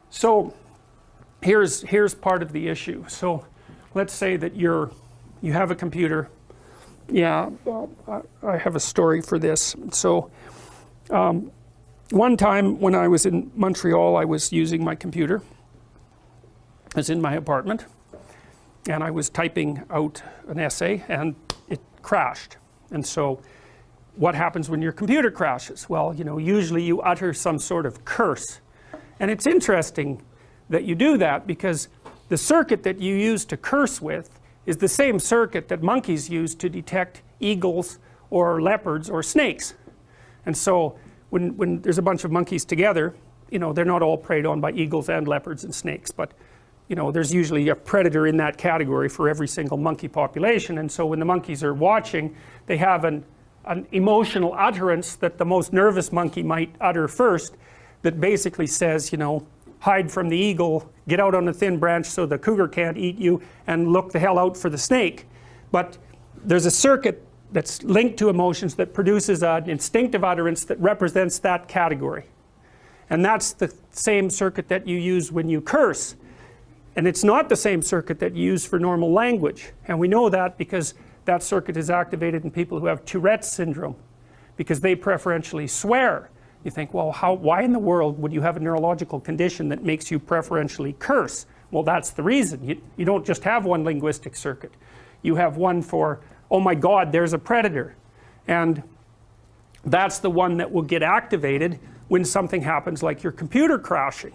So here's part of the issue. So let's say that you have a computer. Yeah, I have a story for this. So one time when I was in Montreal, I was using my computer. I was in my apartment and I was typing out an essay and it crashed. And so what happens when your computer crashes? Well, usually you utter some sort of curse. And it's interesting that you do that because the circuit that you use to curse with is the same circuit that monkeys use to detect eagles or leopards or snakes. And so when there's a bunch of monkeys together, they're not all preyed on by eagles and leopards and snakes, but there's usually a predator in that category for every single monkey population. And so when the monkeys are watching, they have an emotional utterance that the most nervous monkey might utter first, that basically says, hide from the eagle, get out on a thin branch so the cougar can't eat you, and look the hell out for the snake. But there's a circuit that's linked to emotions that produces an instinctive utterance that represents that category. And that's the same circuit that you use when you curse. And it's not the same circuit that you use for normal language. And we know that because that circuit is activated in people who have Tourette's syndrome, because they preferentially swear. You think, well, why in the world would you have a neurological condition that makes you preferentially curse? Well, that's the reason. You don't just have one linguistic circuit. You have one for, oh my God, there's a predator. And that's the one that will get activated when something happens like your computer crashing.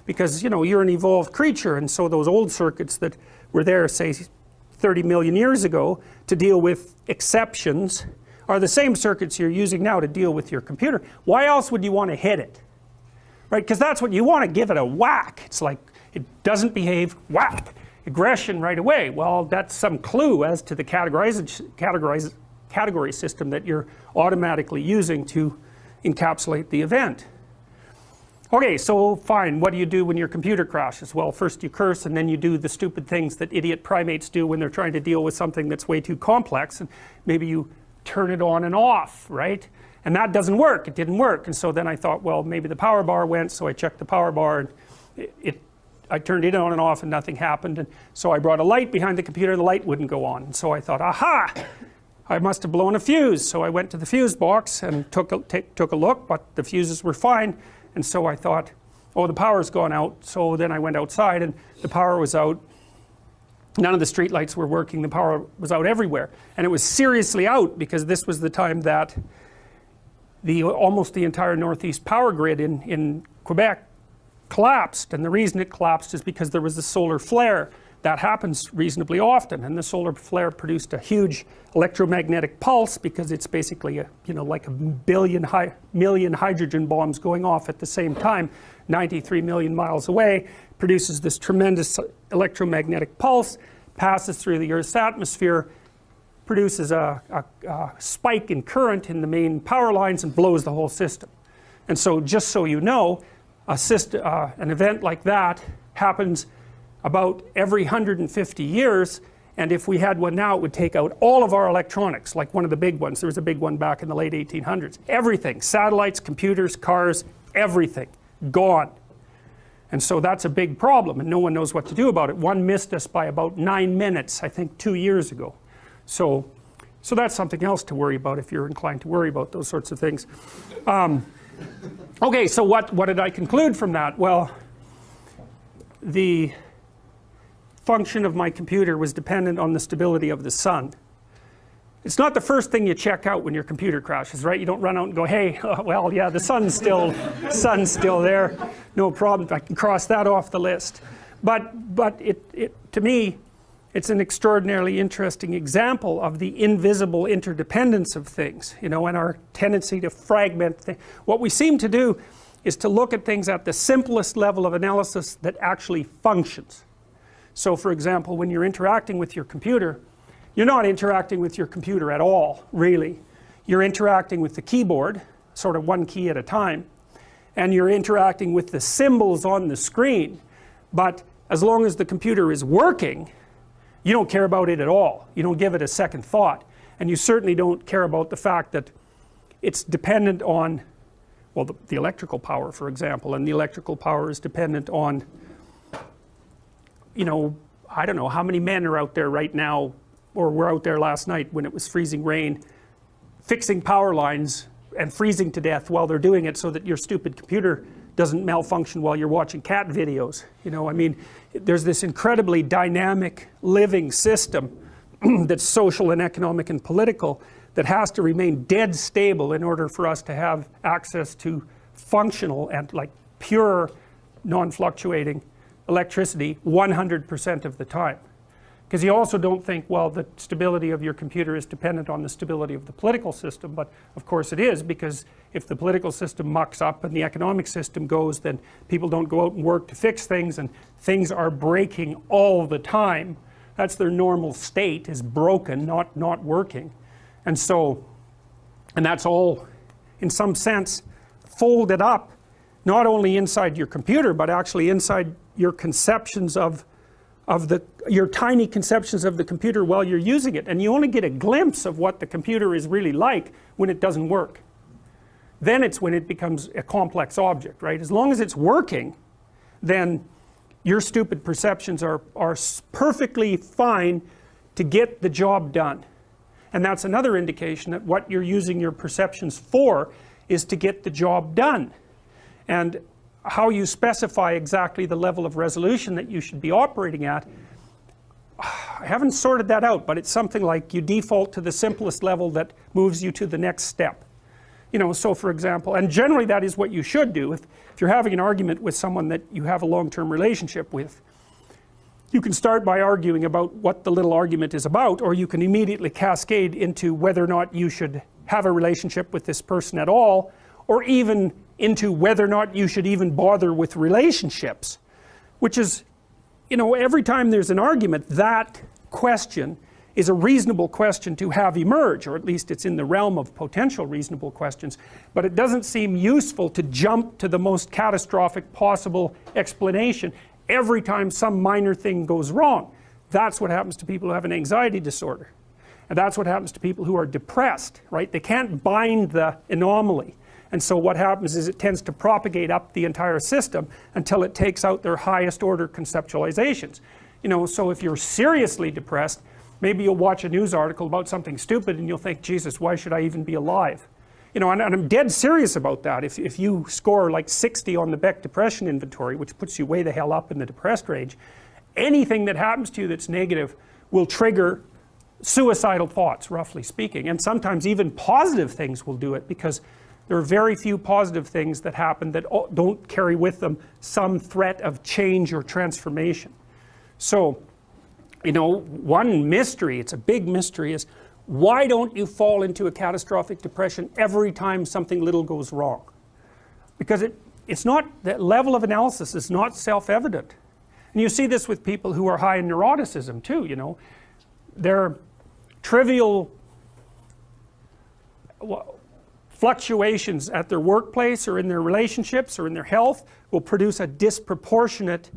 Because, you're an evolved creature, and so those old circuits that were there, say, 30 million years ago to deal with exceptions are the same circuits you're using now to deal with your computer. Why else would you want to hit it? Right? Because that's what you want to give it a whack. It's like it doesn't behave, whack. Aggression right away. Well, that's some clue as to the category system that you're automatically using to encapsulate the event. Okay, so fine, what do you do when your computer crashes? Well, first you curse, and then you do the stupid things that idiot primates do when they're trying to deal with something that's way too complex, and maybe you turn it on and off, right? And that doesn't work, it didn't work. And so then I thought, well, maybe the power bar went, so I checked the power bar, and I turned it on and off and nothing happened. And so I brought a light behind the computer, the light wouldn't go on. And so I thought, aha, I must have blown a fuse. So I went to the fuse box and took a look, but the fuses were fine. And so I thought, oh, the power's gone out. So then I went outside and the power was out. None of the street lights were working, the power was out everywhere. And it was seriously out because this was the time that almost the entire northeast power grid in Quebec collapsed. And the reason it collapsed is because there was a solar flare. That happens reasonably often, and the solar flare produced a huge electromagnetic pulse because it's basically like a million hydrogen bombs going off at the same time, 93 million miles away, produces this tremendous electromagnetic pulse, passes through the Earth's atmosphere, produces a spike in current in the main power lines and blows the whole system. And so just so you know, an event like that happens about every 150 years, and if we had one now, it would take out all of our electronics, like one of the big ones. There was a big one back in the late 1800s. Everything, satellites, computers, cars, everything, gone. And so that's a big problem, and no one knows what to do about it. One missed us by about 9 minutes, I think 2 years ago. So that's something else to worry about if you're inclined to worry about those sorts of things. Okay, so what did I conclude from that? Well, the function of my computer was dependent on the stability of the sun. It's not the first thing you check out when your computer crashes, right? You don't run out and go, hey, well, yeah, the sun's still there, no problem, I can cross that off the list. But to me, it's an extraordinarily interesting example of the invisible interdependence of things, and our tendency to fragment things. What we seem to do is to look at things at the simplest level of analysis that actually functions. So for example, when you're interacting with your computer, you're not interacting with your computer at all, really. You're interacting with the keyboard, sort of one key at a time, and you're interacting with the symbols on the screen. But as long as the computer is working, you don't care about it at all. You don't give it a second thought. And you certainly don't care about the fact that it's dependent on well, the electrical power, for example, and the electrical power is dependent on, you know, I don't know how many men are out there right now, or were out there last night when it was freezing rain, fixing power lines and freezing to death while they're doing it so that your stupid computer doesn't malfunction while you're watching cat videos. You know, I mean, there's this incredibly dynamic living system that's social and economic and political that has to remain dead stable in order for us to have access to functional and like pure non-fluctuating electricity 100% of the time. Because you also don't think, well, the stability of your computer is dependent on the stability of the political system, but of course it is, because if the political system mucks up and the economic system goes, then people don't go out and work to fix things, and things are breaking all the time. That's their normal state, is broken, not working. And so, and that's all in some sense folded up, not only inside your computer, but actually inside your conceptions of your tiny conceptions of the computer while you're using it. And you only get a glimpse of what the computer is really like when it doesn't work. Then it's when it becomes a complex object, right? As long as it's working, then your stupid perceptions are perfectly fine to get the job done. And that's another indication that what you're using your perceptions for is to get the job done. And how you specify exactly the level of resolution that you should be operating at, I haven't sorted that out, but it's something like you default to the simplest level that moves you to the next step. You know, so for example, and generally that is what you should do. If you're having an argument with someone that you have a long-term relationship with, you can start by arguing about what the little argument is about, or you can immediately cascade into whether or not you should have a relationship with this person at all, or even into whether or not you should even bother with relationships. Which is, you know, every time there's an argument, that question is a reasonable question to have emerge, or at least it's in the realm of potential reasonable questions, but it doesn't seem useful to jump to the most catastrophic possible explanation every time some minor thing goes wrong. That's what happens to people who have an anxiety disorder, and that's what happens to people who are depressed, right? They can't bind the anomaly, and so what happens is it tends to propagate up the entire system until it takes out their highest order conceptualizations. You know, so if you're seriously depressed, maybe you'll watch a news article about something stupid and you'll think, Jesus, why should I even be alive? You know, and I'm dead serious about that. If you score like 60 on the Beck Depression Inventory, which puts you way the hell up in the depressed range, anything that happens to you that's negative will trigger suicidal thoughts, roughly speaking. And sometimes even positive things will do it, because there are very few positive things that happen that don't carry with them some threat of change or transformation. So, you know, one mystery, it's a big mystery, is why don't you fall into a catastrophic depression every time something little goes wrong? Because it's not, that level of analysis is not self-evident. And you see this with people who are high in neuroticism too, you know. Their trivial fluctuations at their workplace or in their relationships or in their health will produce a disproportionate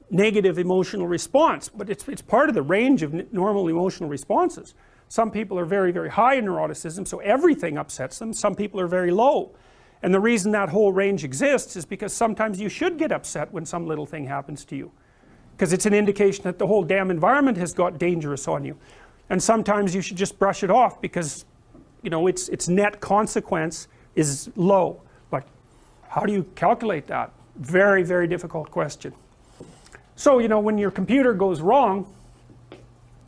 negative emotional response, but it's part of the range of normal emotional responses. Some people are very, very high in neuroticism, so everything upsets them. Some people are very low. And the reason that whole range exists is because sometimes you should get upset when some little thing happens to you, because it's an indication that the whole damn environment has got dangerous on you. And sometimes you should just brush it off because, you know, its net consequence is low. But how do you calculate that? Very, very difficult question. So, you know, when your computer goes wrong,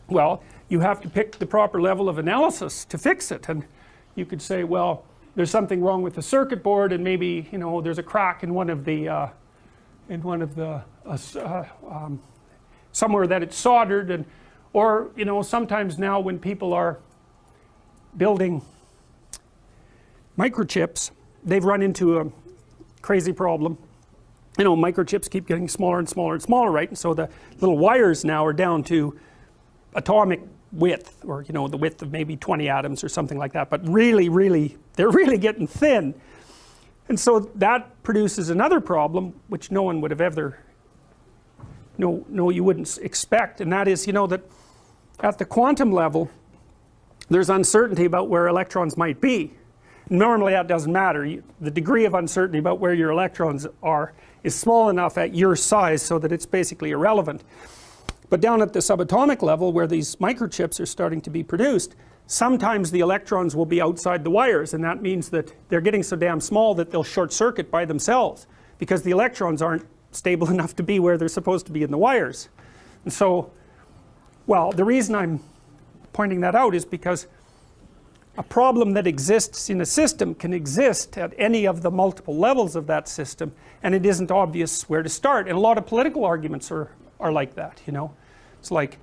well, you have to pick the proper level of analysis to fix it. And you could say, well, there's something wrong with the circuit board, and maybe, you know, there's a crack in one of the somewhere that it's soldered, and or, you know, sometimes now when people are building microchips, they've run into a crazy problem. You know, microchips keep getting smaller and smaller and smaller, right? And so the little wires now are down to atomic width, or, you know, the width of maybe 20 atoms or something like that, but really, really, they're really getting thin. And so that produces another problem, which no one would have ever, no, you wouldn't expect, and that is, you know, that at the quantum level, there's uncertainty about where electrons might be. Normally that doesn't matter. The degree of uncertainty about where your electrons are is small enough at your size so that it's basically irrelevant. But down at the subatomic level, where these microchips are starting to be produced, sometimes the electrons will be outside the wires, and that means that they're getting so damn small that they'll short circuit by themselves because the electrons aren't stable enough to be where they're supposed to be in the wires. And so, well, the reason I'm pointing that out is because a problem that exists in a system can exist at any of the multiple levels of that system, and it isn't obvious where to start. And a lot of political arguments are like that, you know. It's like,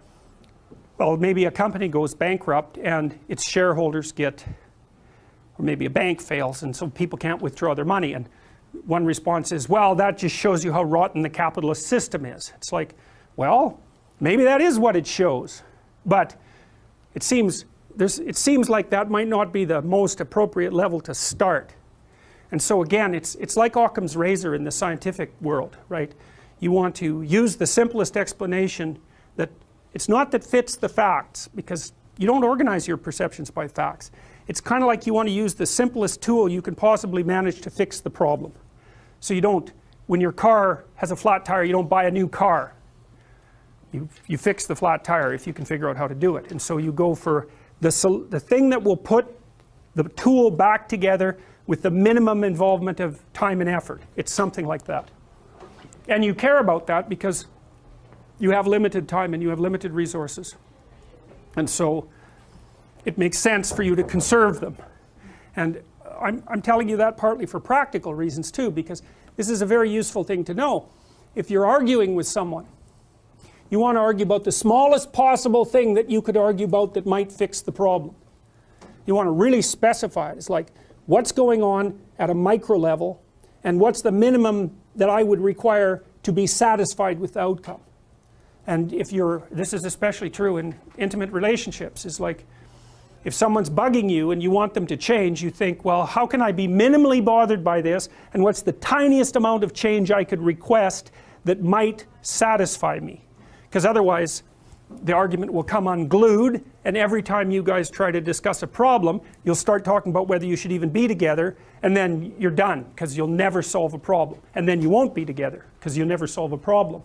well, maybe a company goes bankrupt and its shareholders get, or maybe a bank fails and so people can't withdraw their money, and one response is, well, that just shows you how rotten the capitalist system is. It's like, well, maybe that is what it shows, but it seems like that might not be the most appropriate level to start. And so again, it's like Occam's razor in the scientific world, right? You want to use the simplest explanation that it's not that fits the facts, because you don't organize your perceptions by facts. It's kind of like you want to use the simplest tool you can possibly manage to fix the problem. So you don't, when your car has a flat tire, you don't buy a new car. You fix the flat tire if you can figure out how to do it. And so you go for the thing that will put the tool back together with the minimum involvement of time and effort. It's something like that. And you care about that because you have limited time and you have limited resources. And so it makes sense for you to conserve them. And I'm telling you that partly for practical reasons too, because this is a very useful thing to know. If you're arguing with someone, you want to argue about the smallest possible thing that you could argue about that might fix the problem. You want to really specify it. It's like, what's going on at a micro level, and what's the minimum that I would require to be satisfied with the outcome. And if this is especially true in intimate relationships, is like, if someone's bugging you and you want them to change, you think, well, how can I be minimally bothered by this, and what's the tiniest amount of change I could request that might satisfy me? Because otherwise the argument will come unglued, and every time you guys try to discuss a problem, you'll start talking about whether you should even be together, and then you're done because you'll never solve a problem, and then you won't be together because you'll never solve a problem.